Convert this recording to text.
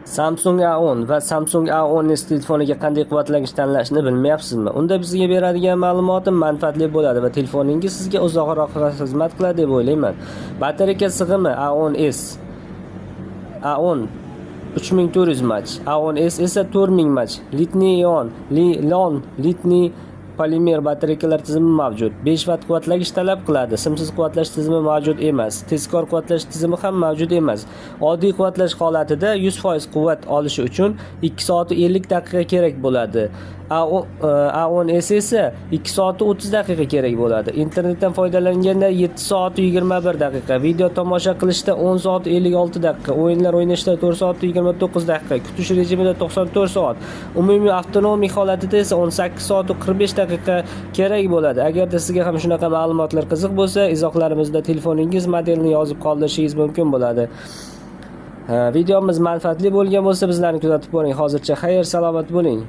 Samsung A10 va Samsung A10s telefoniga qanday quvvatlagich tanlashni bilmayapsizmi? Unda bizga beradigan ma'lumotim manfaatli bo'ladi va telefoningiz sizga uzoqroq xizmat qiladi deb o'ylayman. Batareya sig'imi A10s A10 3400 mAh, A10s esa 4000 mAh. Litniy polimer batareyalar tizimi mavjud. 5 vatt quvvatlagich talab qiladi. Simsiz quvvatlash tizimi mavjud emas. Tezkor quvvatlash tizimi ham mavjud emas. Oddiy quvvatlash holatida 100% quvvat olishi uchun 2 soat 50 daqiqa kerak bo'ladi. A10s esa 2 soat 30 daqiqa kerak bo'ladi. Internetdan foydalanganda 7 soat 21 daqiqa, video tomosha qilishda 10 soat 56 daqiqa, o'yinlar o'ynashda 4 soat 29 daqiqa, kutish rejimida 94 soat, umumiy avtonomik holatida esa 18 soat 45 daqiqa kerak bo'ladi. Agarda sizga ham shunaqa ma'lumotlar qiziq bo'lsa, izohlarimizda telefoningiz modelini yozib qoldirishingiz mumkin bo'ladi. Videomiz manfaatli bo'lgan bo'lsa, bizlarni kuzatib boring. Hozircha xayr, salomat bo'ling.